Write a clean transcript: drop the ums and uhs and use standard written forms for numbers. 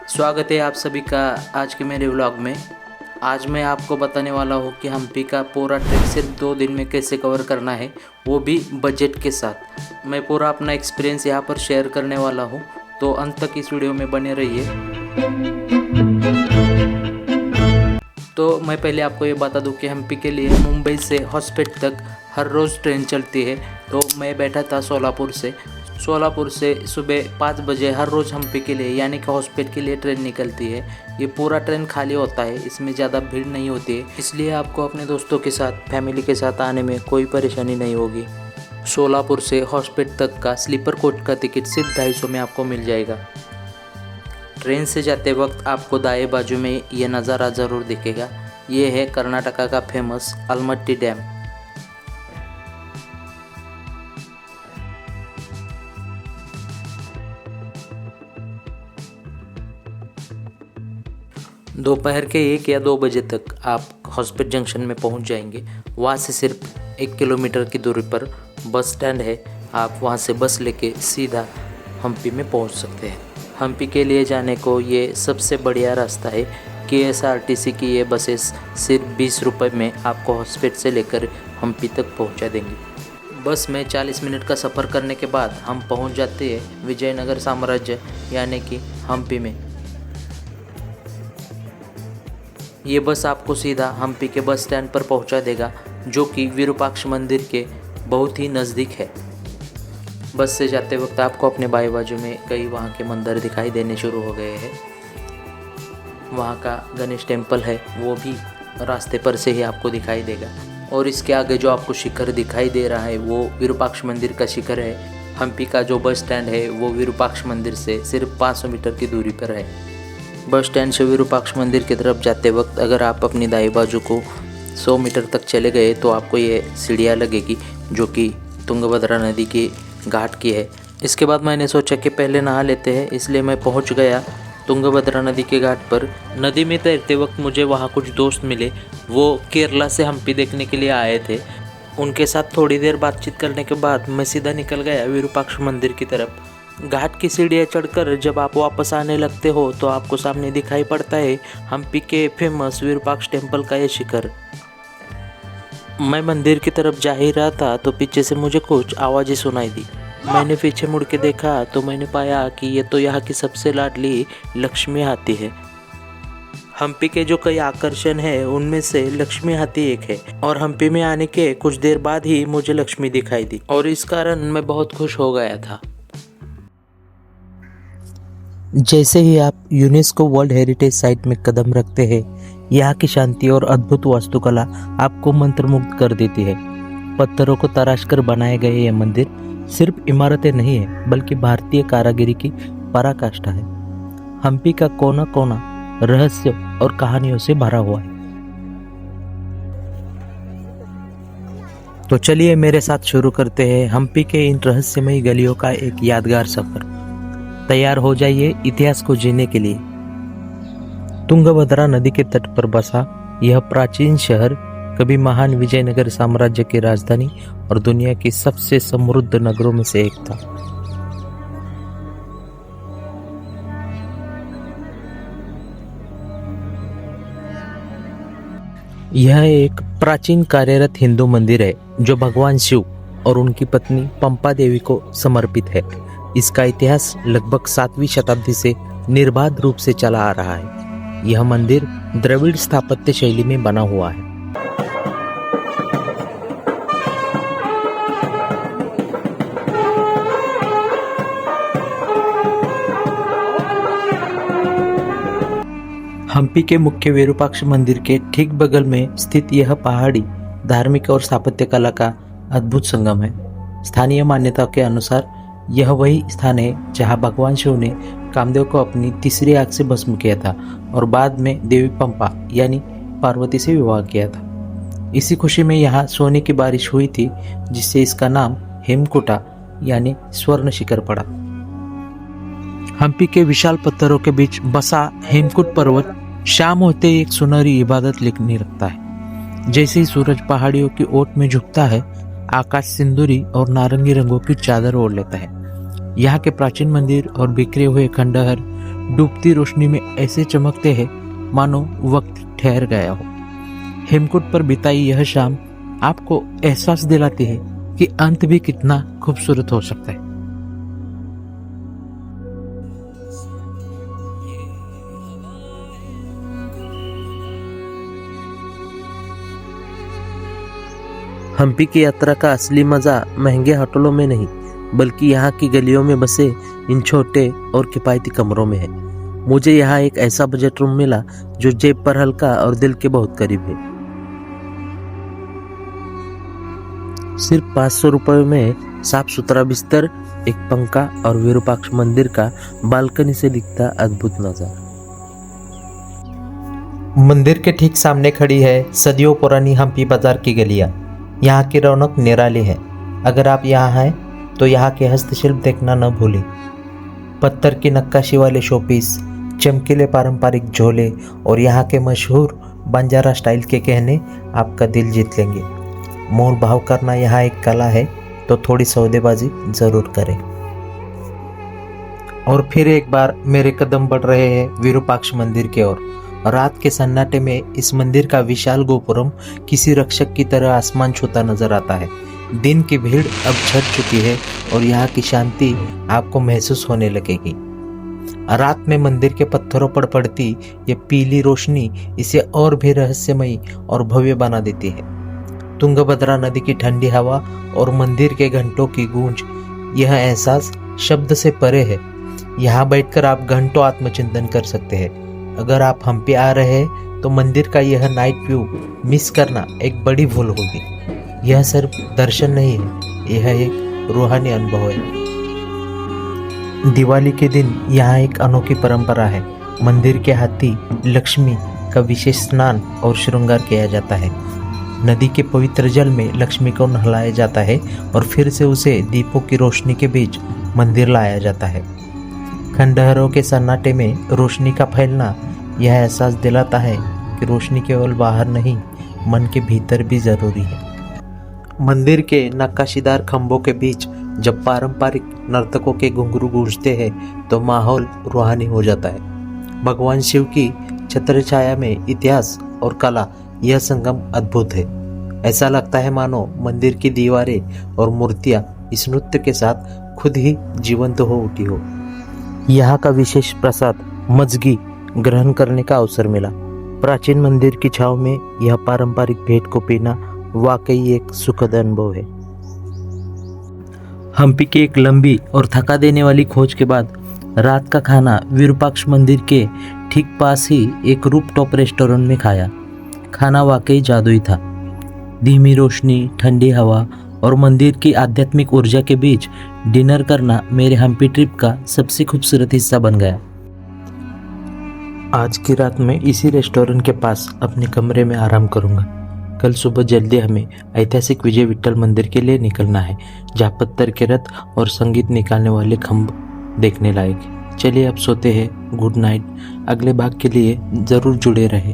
स्वागत है आप सभी का आज के मेरे व्लॉग में। आज मैं आपको बताने वाला हूँ कि हम्पी का पूरा ट्रिप सिर्फ 2 दिन में कैसे कवर करना है, वो भी बजट के साथ। मैं पूरा अपना एक्सपीरियंस यहाँ पर शेयर करने वाला हूँ, तो अंत तक इस वीडियो में बने रहिए। तो मैं पहले आपको ये बता दूँ कि हम्पी के लिए मुंबई से हॉस्पिटल तक हर रोज़ ट्रेन चलती है। तो मैं बैठा था सोलापुर से सुबह 5 बजे हर रोज़ हम्पी के लिए यानी कि हॉस्पिटल के लिए ट्रेन निकलती है। ये पूरा ट्रेन खाली होता है, इसमें ज़्यादा भीड़ नहीं होती है, इसलिए आपको अपने दोस्तों के साथ फैमिली के साथ आने में कोई परेशानी नहीं होगी। सोलापुर से हॉस्पिटल तक का स्लीपर कोच का टिकट सिर्फ 250 में आपको मिल जाएगा। ट्रेन से जाते वक्त आपको दाएं बाजू में ये नज़ारा ज़रूर दिखेगा। ये है कर्नाटका का फेमस अलमट्टी डैम। दोपहर के 1 या 2 बजे तक आप हॉस्पिटल जंक्शन में पहुंच जाएंगे। वहां से सिर्फ 1 किलोमीटर की दूरी पर बस स्टैंड है। आप वहां से बस लेके सीधा हम्पी में पहुंच सकते हैं। हम्पी के लिए जाने को ये सबसे बढ़िया रास्ता है। KSRTC की ये बसेस सिर्फ 20 रुपये में आपको हॉस्पिटल से लेकर हम्पी तक पहुंचा देंगी। बस में 40 मिनट का सफ़र करने के बाद हम पहुंच जाते हैं विजयनगर साम्राज्य यानी कि हम्पी में। ये बस आपको सीधा हम्पी के बस स्टैंड पर पहुंचा देगा, जो कि विरूपाक्ष मंदिर के बहुत ही नज़दीक है। बस से जाते वक्त आपको अपने बाएं बाजू में कई वहाँ के मंदिर दिखाई देने शुरू हो गए हैं। वहाँ का गणेश टेम्पल है, वो भी रास्ते पर से ही आपको दिखाई देगा। और इसके आगे जो आपको शिखर दिखाई दे रहा है वो विरूपाक्ष मंदिर का शिखर है। हम्पी का जो बस स्टैंड है वो विरूपाक्ष मंदिर से सिर्फ 500 मीटर की दूरी पर है। बस स्टैंड से विरूपाक्ष मंदिर की तरफ जाते वक्त अगर आप अपनी दाईं बाजू को 100 मीटर तक चले गए तो आपको ये सीढ़ियाँ लगेगी, जो कि तुंगभद्रा नदी की घाट की है। इसके बाद मैंने सोचा कि पहले नहा लेते हैं, इसलिए मैं पहुंच गया तुंगभद्रा नदी के घाट पर। नदी में तैरते वक्त मुझे वहाँ कुछ दोस्त मिले, वो केरला से हम्पी देखने के लिए आए थे। उनके साथ थोड़ी देर बातचीत करने के बाद मैं सीधा निकल गया विरूपाक्ष मंदिर की तरफ। घाट की सीढ़ियाँ चढ़कर जब आप वापस आने लगते हो तो आपको सामने दिखाई पड़ता है हम्पी के फेमस विरूपाक्ष टेम्पल का ये शिखर। मैं मंदिर की तरफ जा ही रहा था तो पीछे से मुझे कुछ आवाज़ें सुनाई दी। मैंने पीछे मुड़ के देखा तो मैंने पाया कि ये तो यहाँ की सबसे लाडली लक्ष्मी हाथी है। हम्पी के जो कई आकर्षण है उनमें से लक्ष्मी हाथी एक है, और हम्पी में आने के कुछ देर बाद ही मुझे लक्ष्मी दिखाई दी और इस कारण मैं बहुत खुश हो गया था। जैसे ही आप यूनेस्को वर्ल्ड हेरिटेज साइट में कदम रखते हैं, यहाँ की शांति और अद्भुत वास्तुकला आपको मंत्रमुग्ध कर देती है। पत्थरों को तराश कर बनाए गए ये मंदिर सिर्फ इमारतें नहीं है, बल्कि भारतीय कारीगरी की पराकाष्ठा है। हम्पी का कोना कोना रहस्य और कहानियों से भरा हुआ है। तो चलिए मेरे साथ शुरू करते हैं हम्पी के इन रहस्यमयी गलियों का एक यादगार सफर। तैयार हो जाइए इतिहास को जीने के लिए। तुंगभद्रा नदी के तट पर बसा यह प्राचीन शहर कभी महान विजयनगर साम्राज्य की राजधानी और दुनिया की सबसे समृद्ध नगरों में से एक था। यह एक प्राचीन कार्यरत हिंदू मंदिर है जो भगवान शिव और उनकी पत्नी पंपा देवी को समर्पित है। इसका इतिहास लगभग 7वीं शताब्दी से निर्बाध रूप से चला आ रहा है। यह मंदिर द्रविड़ स्थापत्य शैली में बना हुआ है। हम्पी के मुख्य विरूपाक्ष मंदिर के ठीक बगल में स्थित यह पहाड़ी धार्मिक और स्थापत्य कला का अद्भुत संगम है। स्थानीय मान्यताओं के अनुसार यह वही स्थान है जहां भगवान शिव ने कामदेव को अपनी तीसरी आंख से भस्म किया था और बाद में देवी पंपा यानी पार्वती से विवाह किया था। इसी खुशी में यहाँ सोने की बारिश हुई थी, जिससे इसका नाम हेमकुटा यानी स्वर्ण शिखर पड़ा। हम्पी के विशाल पत्थरों के बीच बसा हेमकुट पर्वत शाम होते ही एक सुनहरी इबादत लिखने लगता है। जैसे ही सूरज पहाड़ियों की ओट में झुकता है, आकाश सिंदूरी और नारंगी रंगों की चादर ओढ़ लेता है। यहाँ के प्राचीन मंदिर और बिखरे हुए खंडहर डूबती रोशनी में ऐसे चमकते हैं मानो वक्त ठहर गया हो। हेमकूट पर बिताई यह शाम आपको एहसास दिलाती है कि अंत भी कितना खूबसूरत हो सकता है। हम्पी की यात्रा का असली मजा महंगे होटलों में नहीं, बल्कि यहाँ की गलियों में बसे इन छोटे और किफायती कमरों में है। मुझे यहाँ एक ऐसा बजट रूम मिला जो जेब पर हल्का और दिल के बहुत करीब है। सिर्फ 500 रुपये में साफ सुथरा बिस्तर, एक पंखा और विरूपाक्ष मंदिर का बालकनी से दिखता अद्भुत नजारा। मंदिर के ठीक सामने खड़ी है सदियों पुरानी हम्पी बाजार की गलियां। यहाँ की रौनक निराली है। अगर आप यहाँ हैं तो यहाँ के हस्तशिल्प देखना न भूलें। पत्थर की नक्काशी वाले शोपीस, चमकीले पारंपरिक झोले और यहाँ के मशहूर बंजारा स्टाइल के गहने आपका दिल जीत लेंगे। मोल भाव करना यहाँ एक कला है, तो थोड़ी सौदेबाजी जरूर करें। और फिर एक बार मेरे कदम बढ़ रहे हैं विरूपाक्ष मंदिर की ओर। रात के सन्नाटे में इस मंदिर का विशाल गोपुरम किसी रक्षक की तरह आसमान छूता नजर आता है। दिन की भीड़ अब छट चुकी है और यहाँ की शांति आपको महसूस होने लगेगी। रात में मंदिर के पत्थरों पर पड़ती ये पीली रोशनी इसे और भी रहस्यमयी और भव्य बना देती है। तुंगभद्रा नदी की ठंडी हवा और मंदिर के घंटों की गूंज, यह एहसास शब्द से परे है। यहाँ बैठकर आप घंटों आत्मचिंतन कर सकते हैं। अगर आप हम्पी आ रहे हैं तो मंदिर का यह नाइट व्यू मिस करना एक बड़ी भूल होगी। यह सिर्फ दर्शन नहीं है, यह एक रूहानी अनुभव है। दिवाली के दिन यहाँ एक अनोखी परंपरा है। मंदिर के हाथी लक्ष्मी का विशेष स्नान और श्रृंगार किया जाता है। नदी के पवित्र जल में लक्ष्मी को नहलाया जाता है और फिर से उसे दीपों की रोशनी के बीच मंदिर लाया जाता है। खंडहरों के सन्नाटे में रोशनी का फैलना यह एहसास दिलाता है कि रोशनी केवल बाहर नहीं, मन के भीतर भी जरूरी है। मंदिर के नक्काशीदार खंभों के बीच जब पारंपरिक नर्तकों के घुंघरू गूंजते हैं तो माहौल रूहानी हो जाता है। भगवान शिव की छत्र छाया में इतिहास और कला, यह संगम अद्भुत है। ऐसा लगता है मानो मंदिर की दीवारें और मूर्तियां इस नृत्य के साथ खुद ही जीवंत हो उठी हो। यहाँ का विशेष प्रसाद मजगी ग्रहण करने का अवसर मिला। प्राचीन मंदिर की छाव में यह पारंपरिक भेंट को पीना वाकई एक सुखद अनुभव है। हम्पी की एक लंबी और थका देने वाली खोज के बाद रात का खाना विरूपाक्ष मंदिर के ठीक पास ही एक रूफटॉप रेस्टोरेंट में खाया। खाना वाकई जादुई था। धीमी रोशनी, ठंडी हवा और मंदिर की आध्यात्मिक ऊर्जा के बीच डिनर करना मेरे हम्पी ट्रिप का सबसे खूबसूरत हिस्सा बन गया। आज की रात में इसी रेस्टोरेंट के पास अपने कमरे में आराम करूंगा। कल सुबह जल्दी हमें ऐतिहासिक विजय विट्ठल मंदिर के लिए निकलना है, जहाँ पत्थर के रथ और संगीत निकालने वाले खंभ देखने लायक। चलिए अब सोते हैं। Good night. अगले भाग के लिए ज़रूर जुड़े रहें।